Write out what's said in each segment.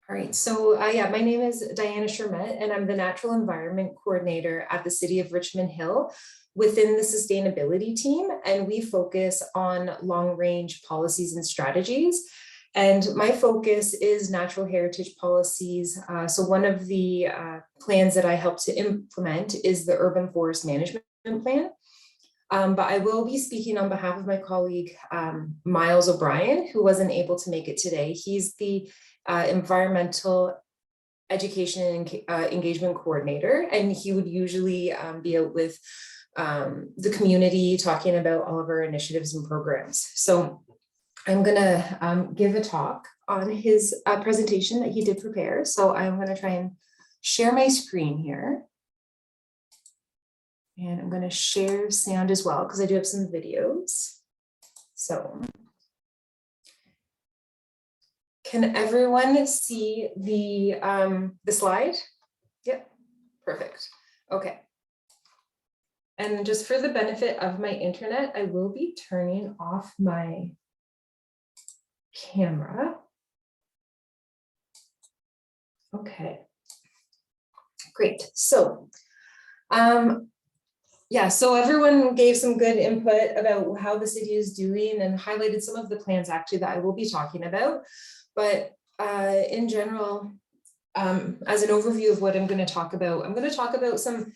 All right, so yeah, my name is Diana Shermet, and I'm the Natural Environment Coordinator at the City of Richmond Hill within the sustainability team, and we focus on long-range policies and strategies. And my focus is natural heritage policies. So one of the plans that I help to implement is the Urban Forest Management Plan. But I will be speaking on behalf of my colleague, Miles O'Brien, who wasn't able to make it today. He's the environmental education and engagement coordinator, and he would usually be out with the community talking about all of our initiatives and programs. So I'm gonna give a talk on his presentation that he did prepare. So I'm gonna try and share my screen here. And I'm gonna share sound as well, because I do have some videos. So can everyone see the slide? Yep, perfect. Okay. And just for the benefit of my internet, I will be turning off my camera. Okay, great. So, yeah, so everyone gave some good input about how the city is doing and highlighted some of the plans actually that I will be talking about. But in general, as an overview of what I'm going to talk about, I'm going to talk about some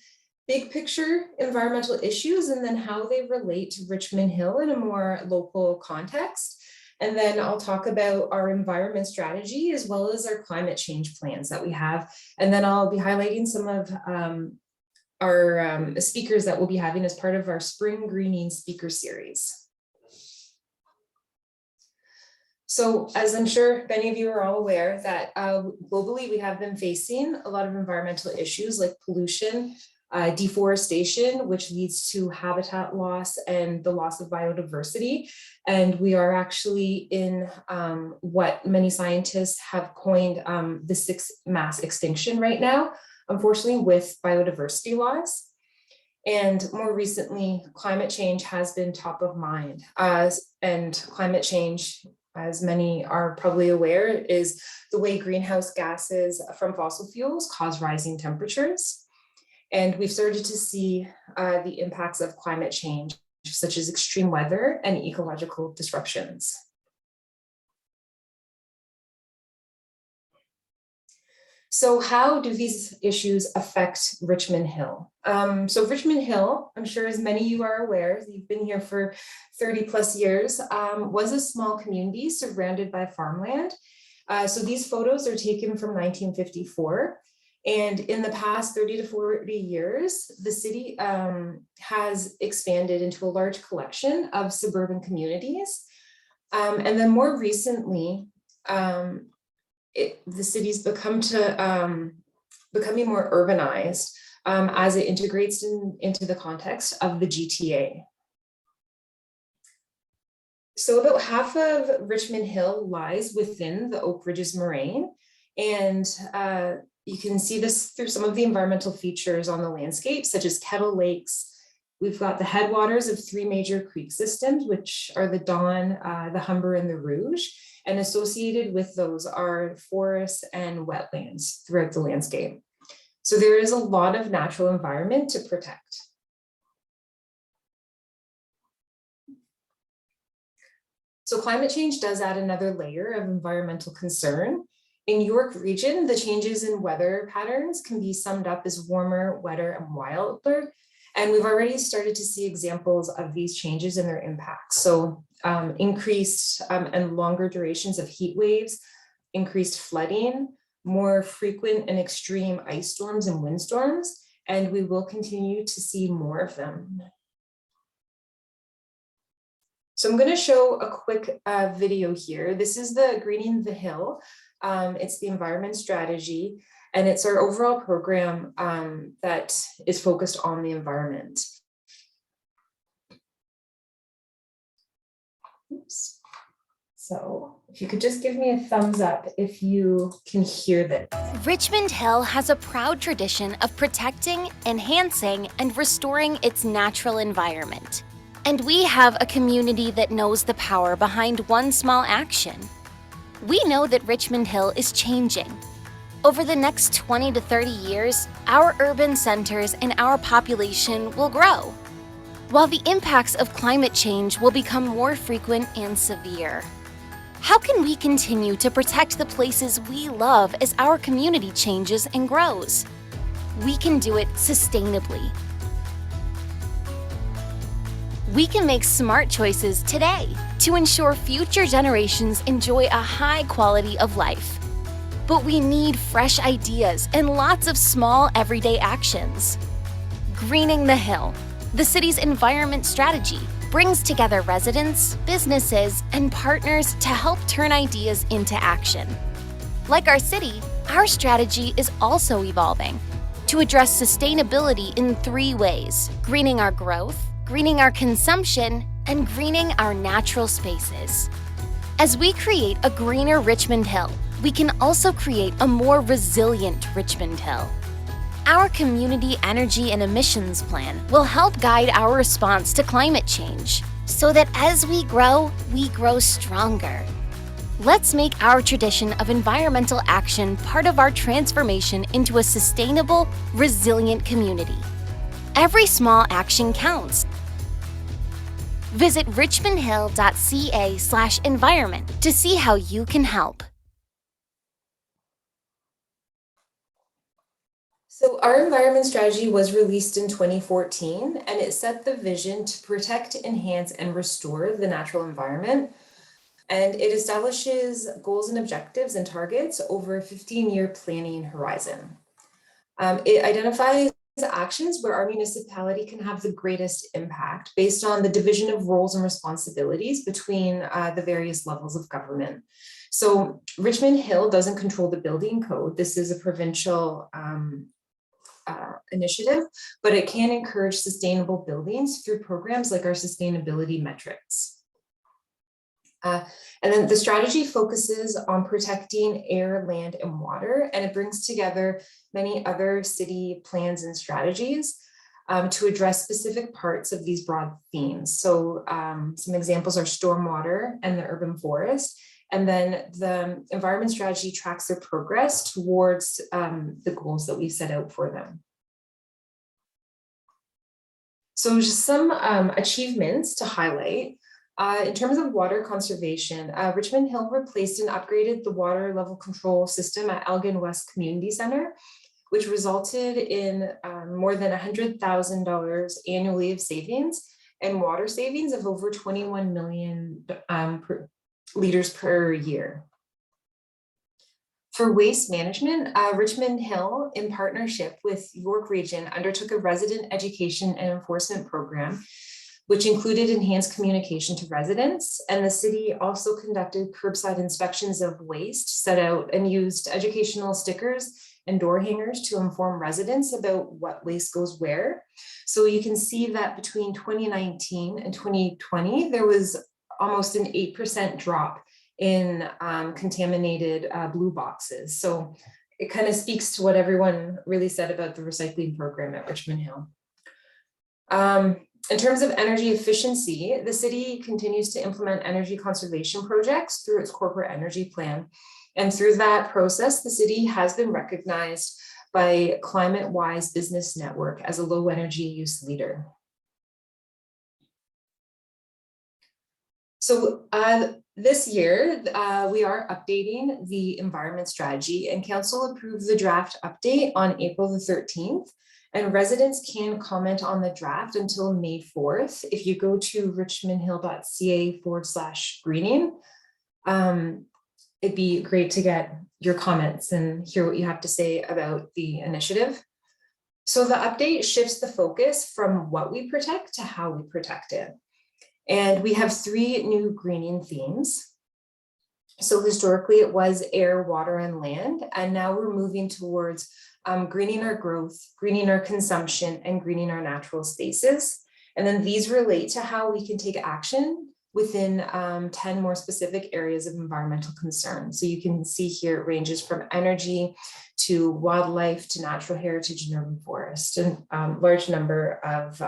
big picture environmental issues and then how they relate to Richmond Hill in a more local context. And then I'll talk about our environment strategy as well as our climate change plans that we have. And then I'll be highlighting some of our speakers that we'll be having as part of our spring greening speaker series. So as I'm sure many of you are all aware that globally we have been facing a lot of environmental issues like pollution, deforestation, which leads to habitat loss and the loss of biodiversity. And we are actually in what many scientists have coined the sixth mass extinction right now, unfortunately, with biodiversity loss. And more recently, climate change has been top of mind. And climate change, as many are probably aware, is the way greenhouse gases from fossil fuels cause rising temperatures. And we've started to see the impacts of climate change, such as extreme weather and ecological disruptions. So how do these issues affect Richmond Hill? So Richmond Hill, I'm sure as many of you are aware, you've been here for 30 plus years, was a small community surrounded by farmland. So these photos are taken from 1954. And in the past 30 to 40 years, the city has expanded into a large collection of suburban communities. And then more recently, the city's becoming more urbanized as it integrates into the context of the GTA. So about half of Richmond Hill lies within the Oak Ridges Moraine, and you can see this through some of the environmental features on the landscape, such as kettle lakes. We've got the headwaters of three major creek systems, which are the Don, the Humber, and the Rouge. And associated with those are forests and wetlands throughout the landscape. So there is a lot of natural environment to protect. So climate change does add another layer of environmental concern. In York region, the changes in weather patterns can be summed up as warmer, wetter, and wilder. And we've already started to see examples of these changes and their impacts. So increased and longer durations of heat waves, increased flooding, more frequent and extreme ice storms and windstorms, and we will continue to see more of them. So I'm going to show a quick video here. This is the Greening the Hill. It's the environment strategy, and it's our overall program that is focused on the environment. Oops. So if you could just give me a thumbs up if you can hear this. Richmond Hill has a proud tradition of protecting, enhancing, and restoring its natural environment. And we have a community that knows the power behind one small action. We know that Richmond Hill is changing. Over the next 20 to 30 years, our urban centers and our population will grow, while the impacts of climate change will become more frequent and severe. How can we continue to protect the places we love as our community changes and grows? We can do it sustainably. We can make smart choices today to ensure future generations enjoy a high quality of life. But we need fresh ideas and lots of small everyday actions. Greening the Hill, the city's environment strategy, brings together residents, businesses, and partners to help turn ideas into action. Like our city, our strategy is also evolving to address sustainability in 3 ways: greening our growth, greening our consumption, and greening our natural spaces. As we create a greener Richmond Hill, we can also create a more resilient Richmond Hill. Our community energy and emissions plan will help guide our response to climate change so that as we grow stronger. Let's make our tradition of environmental action part of our transformation into a sustainable, resilient community. Every small action counts. Visit richmondhill.ca/environment to see how you can help. So our environment strategy was released in 2014, and it set the vision to protect, enhance, and restore the natural environment. And it establishes goals and objectives and targets over a 15-year planning horizon. It identifies actions where our municipality can have the greatest impact based on the division of roles and responsibilities between the various levels of government. So Richmond Hill doesn't control the building code. This is a provincial initiative, but it can encourage sustainable buildings through programs like our sustainability metrics. And then the strategy focuses on protecting air, land, and water, and it brings together many other city plans and strategies to address specific parts of these broad themes. So some examples are stormwater and the urban forest. And then the environment strategy tracks their progress towards the goals that we set out for them. So just some achievements to highlight. In terms of water conservation, Richmond Hill replaced and upgraded the water level control system at Elgin West Community Center, which resulted in more than $100,000 annually of savings and water savings of over 21 million liters per year. For waste management, Richmond Hill, in partnership with York Region, undertook a resident education and enforcement program, which included enhanced communication to residents. And the city also conducted curbside inspections of waste, set out and used educational stickers and door hangers to inform residents about what waste goes where. So you can see that between 2019 and 2020, there was almost an 8% drop in contaminated blue boxes. So it kind of speaks to what everyone really said about the recycling program at Richmond Hill. In terms of energy efficiency, the city continues to implement energy conservation projects through its corporate energy plan. And through that process, the city has been recognized by Climate Wise Business Network as a low energy use leader. So this year, we are updating the environment strategy, and council approved the draft update on April the 13th. And residents can comment on the draft until May 4th. If you go to richmondhill.ca/greening, it'd be great to get your comments and hear what you have to say about the initiative. So the update shifts the focus from what we protect to how we protect it. And we have 3 new greening themes. So historically it was air, water, and land. And now we're moving towards greening our growth, greening our consumption, and greening our natural spaces. And then these relate to how we can take action within 10 more specific areas of environmental concern. So you can see here it ranges from energy to wildlife to natural heritage and urban forest, and large number of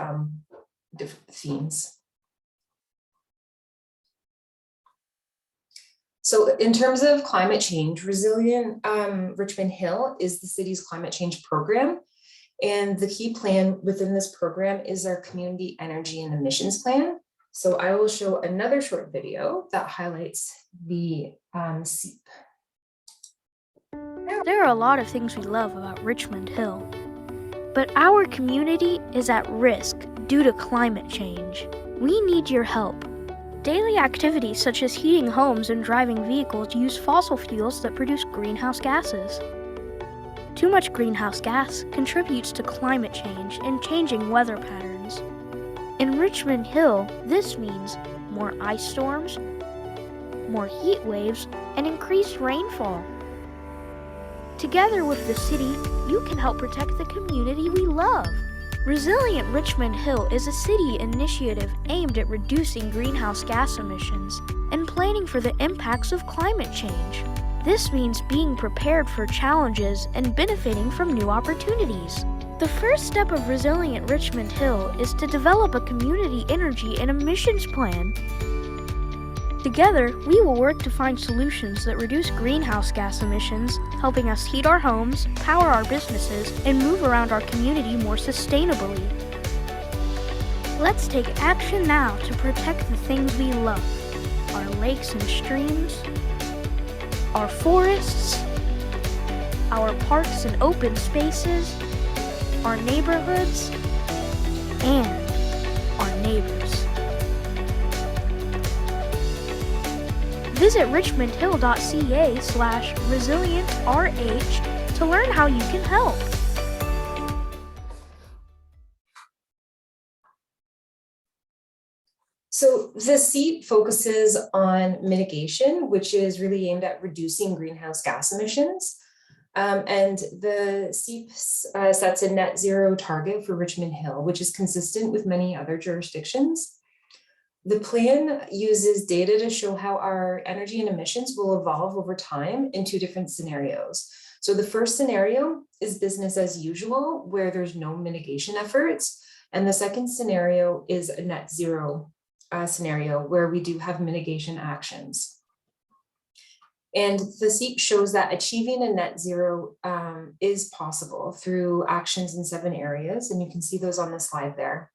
different themes. So in terms of climate change, Resilient Richmond Hill is the city's climate change program. And the key plan within this program is our community energy and emissions plan. So I will show another short video that highlights the SEEP. There are a lot of things we love about Richmond Hill, but our community is at risk due to climate change. We need your help. Daily activities such as heating homes and driving vehicles use fossil fuels that produce greenhouse gases. Too much greenhouse gas contributes to climate change and changing weather patterns. In Richmond Hill, this means more ice storms, more heat waves, and increased rainfall. Together with the city, you can help protect the community we love. Resilient Richmond Hill is a city initiative aimed at reducing greenhouse gas emissions and planning for the impacts of climate change. This means being prepared for challenges and benefiting from new opportunities. The first step of Resilient Richmond Hill is to develop a community energy and emissions plan. Together, we will work to find solutions that reduce greenhouse gas emissions, helping us heat our homes, power our businesses, and move around our community more sustainably. Let's take action now to protect the things we love: our lakes and streams, our forests, our parks and open spaces, our neighborhoods, and our neighbors. Visit richmondhill.ca/resilientrh to learn how you can help. So the SEEP focuses on mitigation, which is really aimed at reducing greenhouse gas emissions. And the SEEP sets a net zero target for Richmond Hill, which is consistent with many other jurisdictions. The plan uses data to show how our energy and emissions will evolve over time in two different scenarios. So the first scenario is business as usual, where there's no mitigation efforts. And the second scenario is a net zero scenario where we do have mitigation actions. And the SEEP shows that achieving a net zero is possible through actions in 7 areas. And you can see those on the slide there.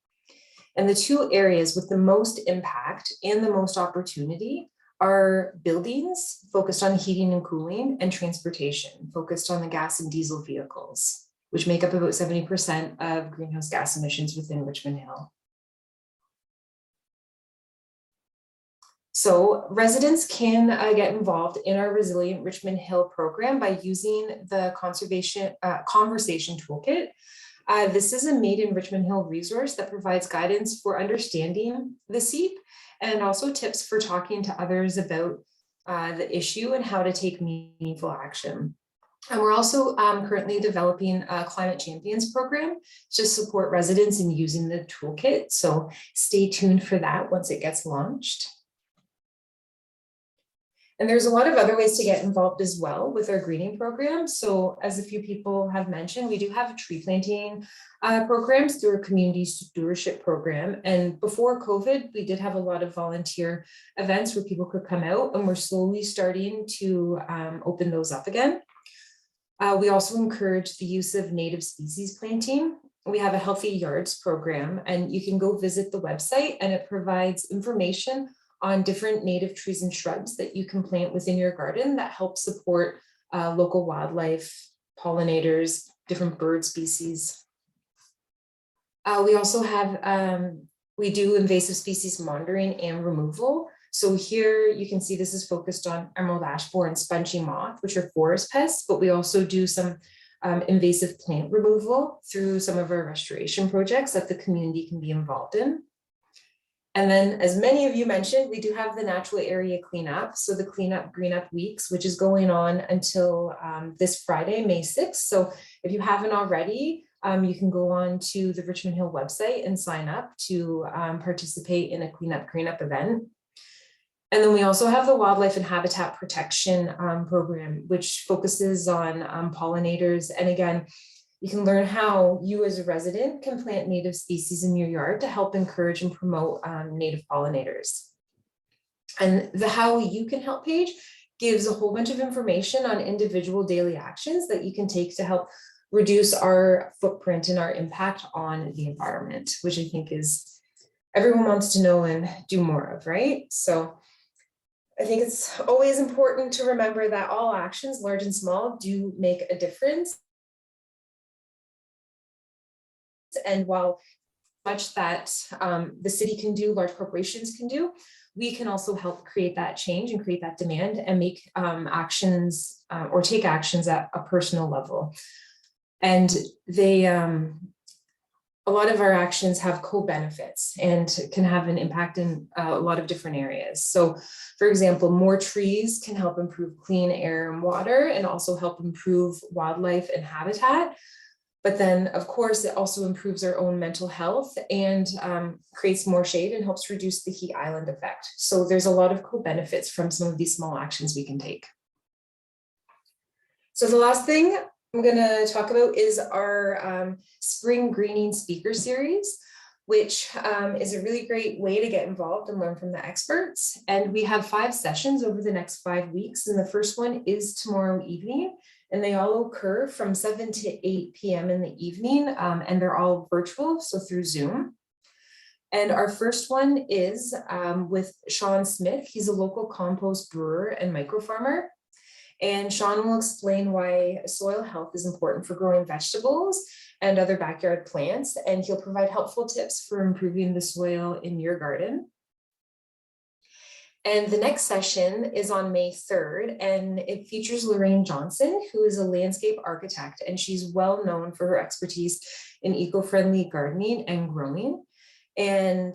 And the 2 areas with the most impact and the most opportunity are buildings focused on heating and cooling, and transportation focused on the gas and diesel vehicles, which make up about 70% of greenhouse gas emissions within Richmond Hill. So residents can get involved in our Resilient Richmond Hill program by using the conversation toolkit. This is a Made in Richmond Hill resource that provides guidance for understanding the SEEP and also tips for talking to others about the issue and how to take meaningful action. And we're also currently developing a Climate Champions program to support residents in using the toolkit. So stay tuned for that once it gets launched. And there's a lot of other ways to get involved as well with our greening program. So as a few people have mentioned, we do have tree planting programs through a community stewardship program. And before COVID, we did have a lot of volunteer events where people could come out, and we're slowly starting to open those up again. We also encourage the use of native species planting. We have a Healthy Yards program, and you can go visit the website, and it provides information on different native trees and shrubs that you can plant within your garden that help support local wildlife, pollinators, different bird species. We also have, we do invasive species monitoring and removal. So here you can see this is focused on emerald ash borer and spongy moth, which are forest pests, but we also do some invasive plant removal through some of our restoration projects that the community can be involved in. And then, as many of you mentioned, we do have the natural area cleanup. So the cleanup green up weeks, which is going on until this Friday, May 6th. So if you haven't already, you can go on to the Richmond Hill website and sign up to participate in a cleanup green up event. And then we also have the Wildlife and Habitat Protection program, which focuses on pollinators. And again, you can learn how you as a resident can plant native species in your yard to help encourage and promote native pollinators. And the How You Can Help page gives a whole bunch of information on individual daily actions that you can take to help reduce our footprint and our impact on the environment, which I think is everyone wants to know and do more of, right? So I think it's always important to remember that all actions, large and small, do make a difference. And while much that the city can do, large corporations can do, we can also help create that change and create that demand and make actions or take actions at a personal level. And they, a lot of our actions have co-benefits and can have an impact in a lot of different areas. So for example, more trees can help improve clean air and water and also help improve wildlife and habitat. But then, of course, it also improves our own mental health and creates more shade and helps reduce the heat island effect. So there's a lot of co-benefits from some of these small actions we can take. So the last thing I'm going to talk about is our spring greening speaker series, which is a really great way to get involved and learn from the experts. And we have 5 sessions over the next 5 weeks. And the first one is tomorrow evening. And they all occur from 7 to 8 p.m. in the evening, and they're all virtual, so through Zoom. And our first one is with Sean Smith. He's a local compost brewer and micro farmer. And Sean will explain why soil health is important for growing vegetables and other backyard plants. And he'll provide helpful tips for improving the soil in your garden. And the next session is on May 3rd, and it features Lorraine Johnson, who is a landscape architect, and she's well known for her expertise in eco-friendly gardening and growing. And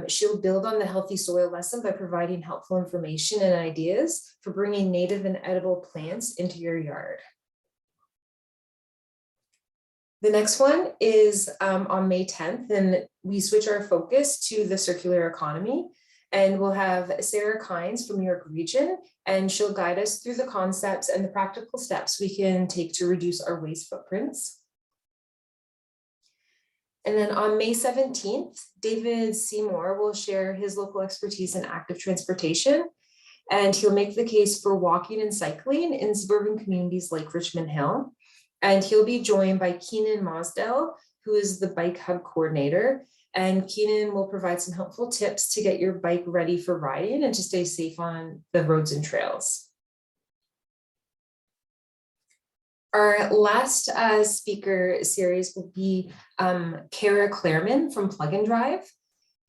she'll build on the healthy soil lesson by providing helpful information and ideas for bringing native and edible plants into your yard. The next one is on May 10th, and we switch our focus to the circular economy. And we'll have Sarah Kynes from York Region, and she'll guide us through the concepts and the practical steps we can take to reduce our waste footprints. And then on May 17th, David Seymour will share his local expertise in active transportation, and he'll make the case for walking and cycling in suburban communities like Richmond Hill. And he'll be joined by Keenan Mosdell, who is the bike hub coordinator. And Keenan will provide some helpful tips to get your bike ready for riding and to stay safe on the roads and trails. Our last speaker series will be Kara Clareman from Plug and Drive.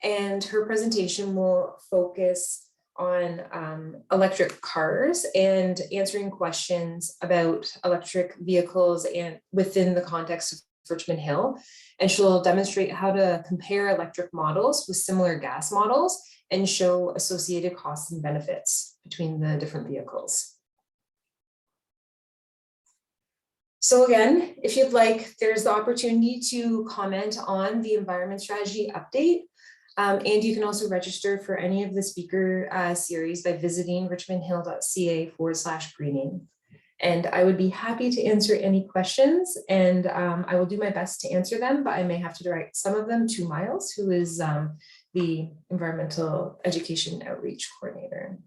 And her presentation will focus on electric cars and answering questions about electric vehicles and within the context of Richmond Hill. And she'll demonstrate how to compare electric models with similar gas models and show associated costs and benefits between the different vehicles. So again, if you'd like, there's the opportunity to comment on the environment strategy update. And you can also register for any of the speaker series by visiting richmondhill.ca/greening. And I would be happy to answer any questions, and I will do my best to answer them, but I may have to direct some of them to Miles, who is the Environmental Education Outreach Coordinator.